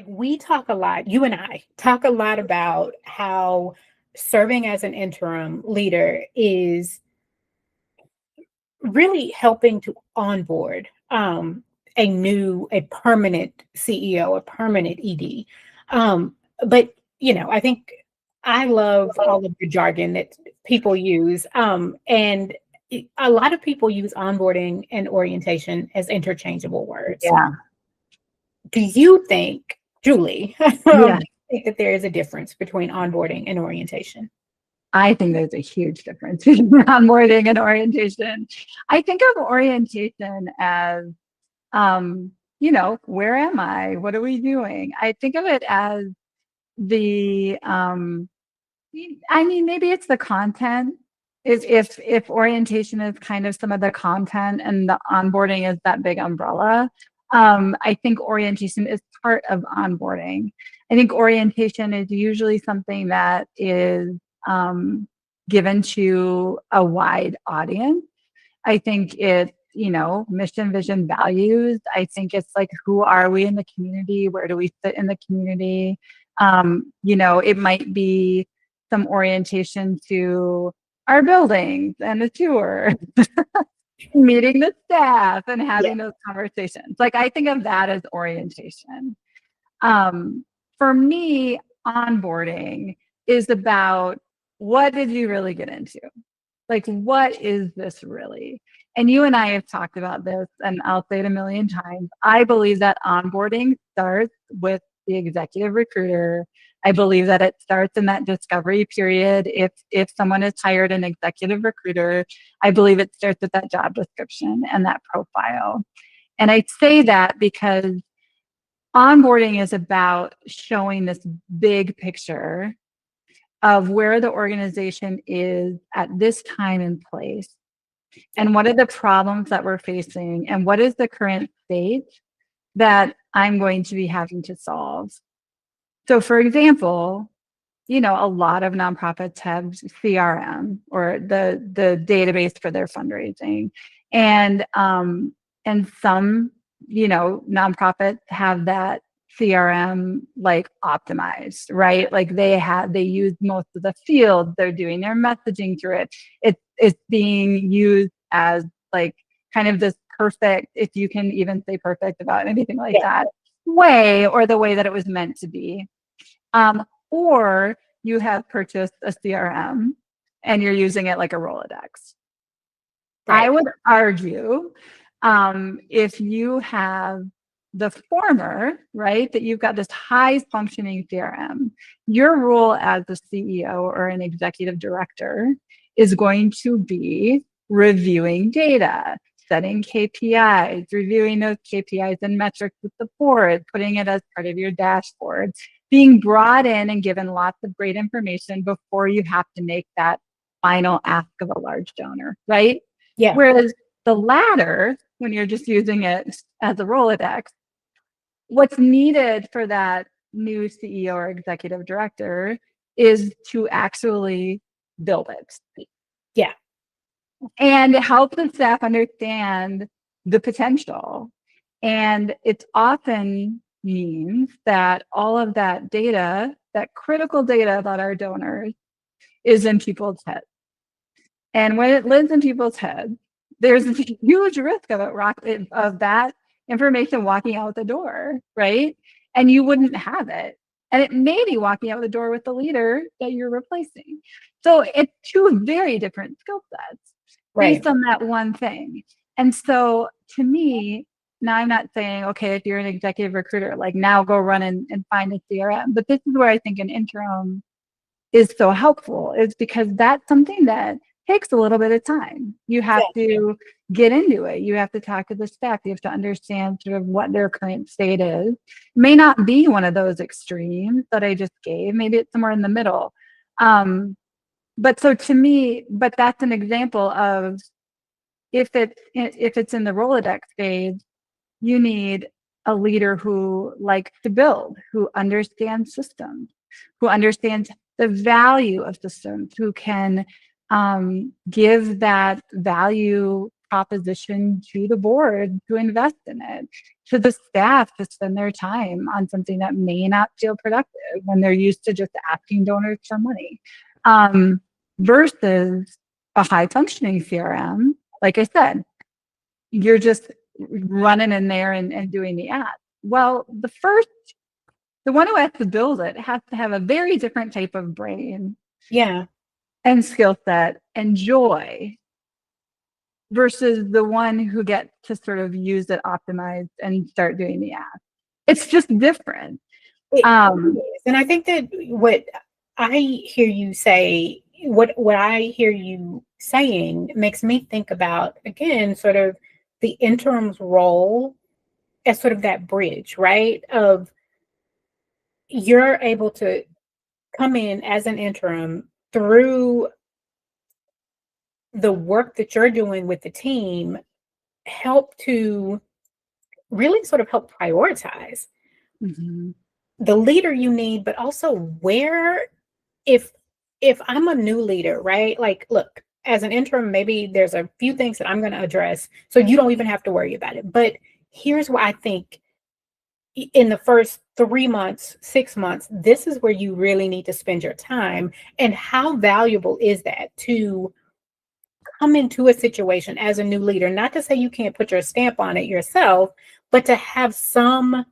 We talk a lot, you and I talk a lot about how serving as an interim leader is really helping to onboard a permanent CEO, a permanent ED. But I think I love all of the jargon that people use, and a lot of people use onboarding and orientation as interchangeable words. Yeah. Do you think, Julie, Yeah. think that there is a difference between onboarding and orientation? I think there's a huge difference between onboarding and orientation. I think of orientation as, where am I? What are we doing? I think of it as the, maybe it's the content. If orientation is kind of some of the content and the onboarding is that big umbrella, I think orientation is part of onboarding. I think orientation is usually something that is given to a wide audience. I think it's, mission, vision, values. I think it's like, who are we in the community? Where do we fit in the community? It might be some orientation to our buildings and a tour, meeting the staff and having those conversations. Like, I think of that as orientation. For me, onboarding is about, what did you really get into? Like, what is this really? And you and I have talked about this, and I'll say it a million times. I believe that onboarding starts with the executive recruiter. I believe that it starts in that discovery period. If someone has hired an executive recruiter, I believe it starts with that job description and that profile. And I say that because onboarding is about showing this big picture of where the organization is at this time and place, and what are the problems that we're facing, and what is the current state that I'm going to be having to solve. So for example, a lot of nonprofits have CRM, or the database for their fundraising. And some, nonprofits have that CRM like optimized, right? Like they use most of the fields, they're doing their messaging through it. It's being used as like kind of this perfect, if you can even say perfect about anything like that, way, or the way that it was meant to be. Or you have purchased a CRM and you're using it like a Rolodex. Right. I would argue, if you have the former, right, that you've got this high functioning CRM, your role as a CEO or an executive director is going to be reviewing data, setting KPIs, reviewing those KPIs and metrics with the board, putting it as part of your dashboard, being brought in and given lots of great information before you have to make that final ask of a large donor, right? Yeah. Whereas the latter, when you're just using it as a Rolodex, what's needed for that new CEO or executive director is to actually build it. Yeah. And help the staff understand the potential. And it often means that all of that data, that critical data about our donors, is in people's heads. And when it lives in people's heads, there's a huge risk of that information walking out the door, right? And you wouldn't have it. And it may be walking out the door with the leader that you're replacing. So it's two very different skill sets based on that one thing. And so to me, now I'm not saying, okay, if you're an executive recruiter, like now go run and find a CRM. But this is where I think an interim is so helpful, is because that's something that takes a little bit of time. You have to get into it. You have to talk to the staff. You have to understand sort of what their current state is. It may not be one of those extremes that I just gave. Maybe it's somewhere in the middle. But so to me, but that's an example of, if it's in the Rolodex stage, you need a leader who likes to build, who understands systems, who understands the value of systems, who can give that value proposition to the board to invest in it, to the staff to spend their time on something that may not feel productive when they're used to just asking donors for money, versus a high functioning CRM. Like I said, you're just running in there and doing the ads. Well, the one who has to build it has to have a very different type of brain, Yeah. and skill set and joy, versus the one who gets to sort of use it optimized and start doing the ads. It's just different. And I think that what I hear you say, what I hear you saying makes me think about, again, sort of the interim's role as sort of that bridge, right? Of you're able to come in as an interim through the work that you're doing with the team, help to really sort of help prioritize the leader you need, but also where, if I'm a new leader, right? Like, look, as an interim, maybe there's a few things that I'm going to address, so you don't even have to worry about it. But here's why I think in the first 3 months, 6 months, this is where you really need to spend your time. And how valuable is that to come into a situation as a new leader? Not to say you can't put your stamp on it yourself, but to have some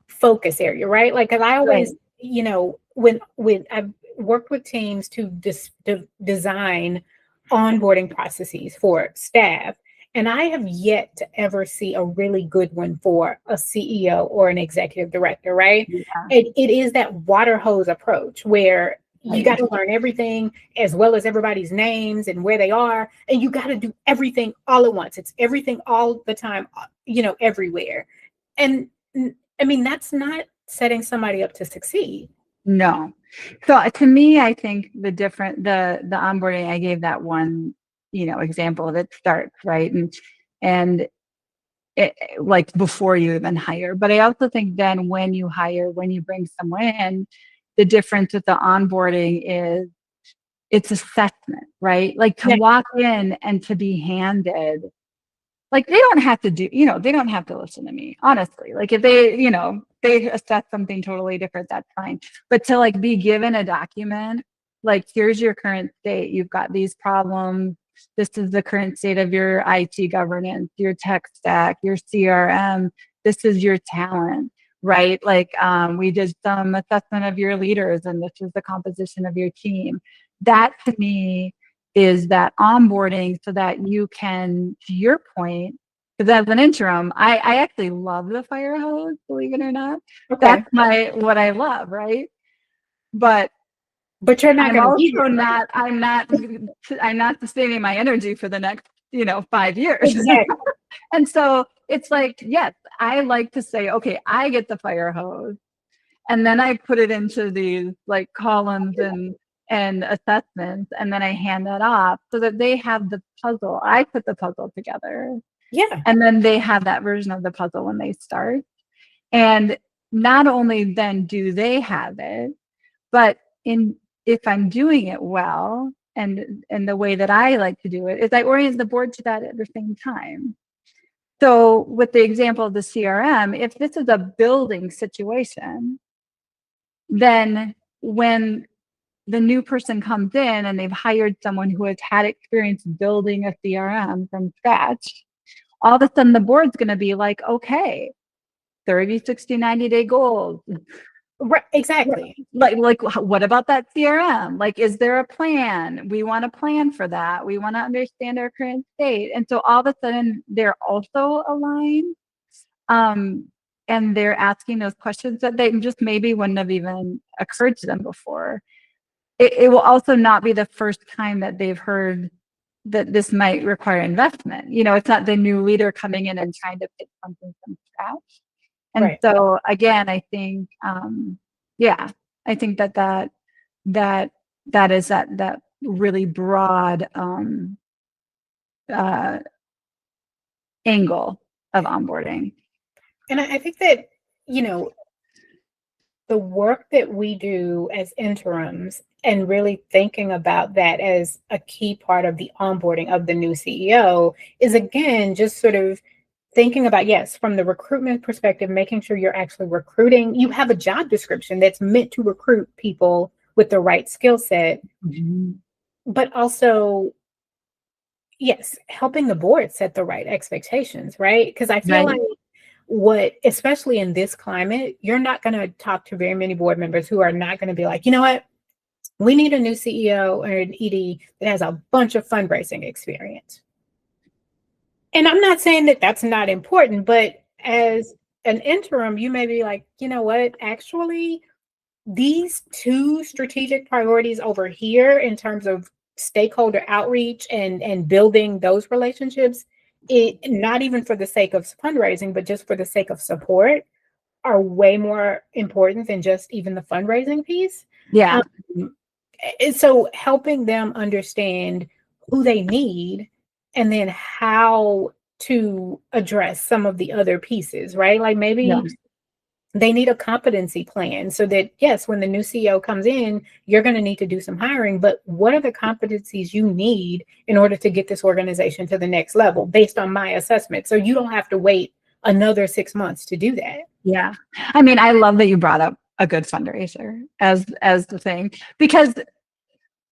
focus area, right? Like, because I always, when I've worked with teams to design onboarding processes for staff, and I have yet to ever see a really good one for a CEO or an executive director, right? Yeah. It is that water hose approach where you got to learn everything as well as everybody's names and where they are, and you got to do everything all at once. It's everything all the time, everywhere. And I mean, that's not setting somebody up to succeed. No. So to me, I think the onboarding, I gave that one, example that starts, right? And it, like before you even hire. But I also think then when you hire, when you bring someone in, the difference with the onboarding is it's assessment, right? Like to walk in and to be handed, like they don't have to they don't have to listen to me, honestly. Like if they assess something totally different, that's fine. But to like be given a document, like here's your current state, you've got these problems, this is the current state of your IT governance, your tech stack, your CRM, this is your talent, right? Like we did some assessment of your leaders and this is the composition of your team. That to me is that onboarding, so that you can, to your point, because as an interim, I actually love the fire hose, believe it or not. Okay. That's what I love, right? But you're not I'm going to also not, I'm not sustaining my energy for the next, 5 years. Exactly. And so it's like, yes, I like to say, okay, I get the fire hose. And then I put it into these like columns and assessments, and then I hand that off so that they have the puzzle. I put the puzzle together. Yeah. And then they have that version of the puzzle when they start. And not only then do they have it, but if I'm doing it well, and the way that I like to do it is I orient the board to that at the same time. So with the example of the CRM, if this is a building situation, then when the new person comes in and they've hired someone who has had experience building a CRM from scratch, all of a sudden the board's going to be like, okay, 30, 60, 90-day goals. Right, exactly. Like what about that CRM? Like, is there a plan? We want a plan for that. We want to understand our current state. And so all of a sudden they're also aligned. And they're asking those questions that they just maybe wouldn't have even occurred to them before. It will also not be the first time that they've heard that this might require investment. It's not the new leader coming in and trying to pick something from scratch. And Right. so again, I think, I think that is that really broad angle of onboarding. And I think that, the work that we do as interims and really thinking about that as a key part of the onboarding of the new CEO is, again, just sort of thinking about, yes, from the recruitment perspective, making sure you're actually recruiting. You have a job description that's meant to recruit people with the right skill set, but also, yes, helping the board set the right expectations, right? Because I feel like especially in this climate, you're not going to talk to very many board members who are not going to be like, you know what, we need a new CEO or an ED that has a bunch of fundraising experience. And I'm not saying that that's not important, but as an interim, you may be like, you know what, actually, these two strategic priorities over here in terms of stakeholder outreach and building those relationships, not even for the sake of fundraising, but just for the sake of support, are way more important than just even the fundraising piece. Yeah. And so helping them understand who they need and then how to address some of the other pieces, right? Like maybe they need a competency plan so that, yes, when the new CEO comes in, you're going to need to do some hiring, but what are the competencies you need in order to get this organization to the next level based on my assessment? So you don't have to wait another 6 months to do that. Yeah. I mean, I love that you brought up a good fundraiser as the thing, because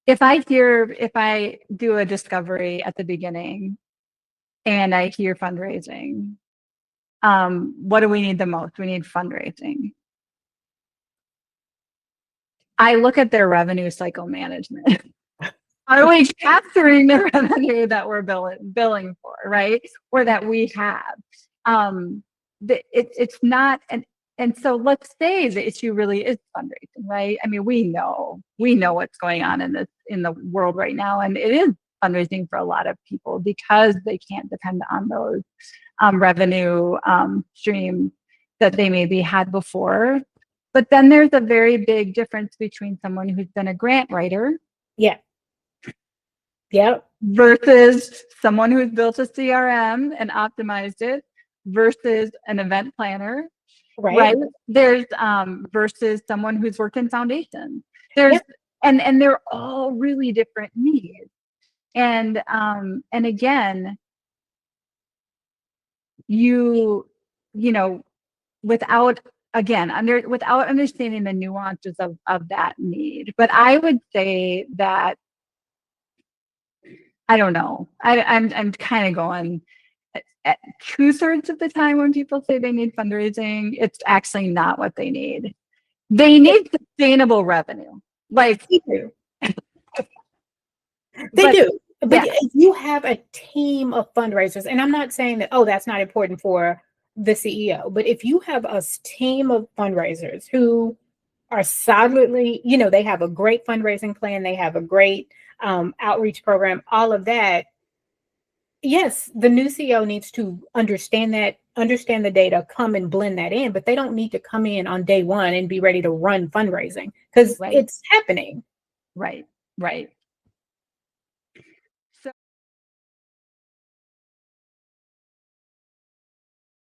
if I do a discovery at the beginning and I hear fundraising, what do we need the most? We need fundraising. I look at their revenue cycle management. Are we capturing the revenue that we're billing for, right? Or that we have? It's not, and so let's say the issue really is fundraising, right? I mean, we know what's going on in the world right now, and it is fundraising for a lot of people because they can't depend on those revenue streams that they maybe had before. But then there's a very big difference between someone who's been a grant writer, versus someone who's built a CRM and optimized it, versus an event planner, right? There's versus someone who's worked in foundations. There's and they're all really different needs. And again, you know, without understanding the nuances of that need. But I would say that, I don't know, I'm kind of going at 2/3 of the time when people say they need fundraising, it's actually not what they need. They need sustainable revenue. Like they do. They do. But if you have a team of fundraisers, and I'm not saying that, oh, that's not important for the CEO, but if you have a team of fundraisers who are solidly, they have a great fundraising plan, they have a great outreach program, all of that, yes, the new CEO needs to understand the data, come and blend that in, but they don't need to come in on day one and be ready to run fundraising because it's happening. Right.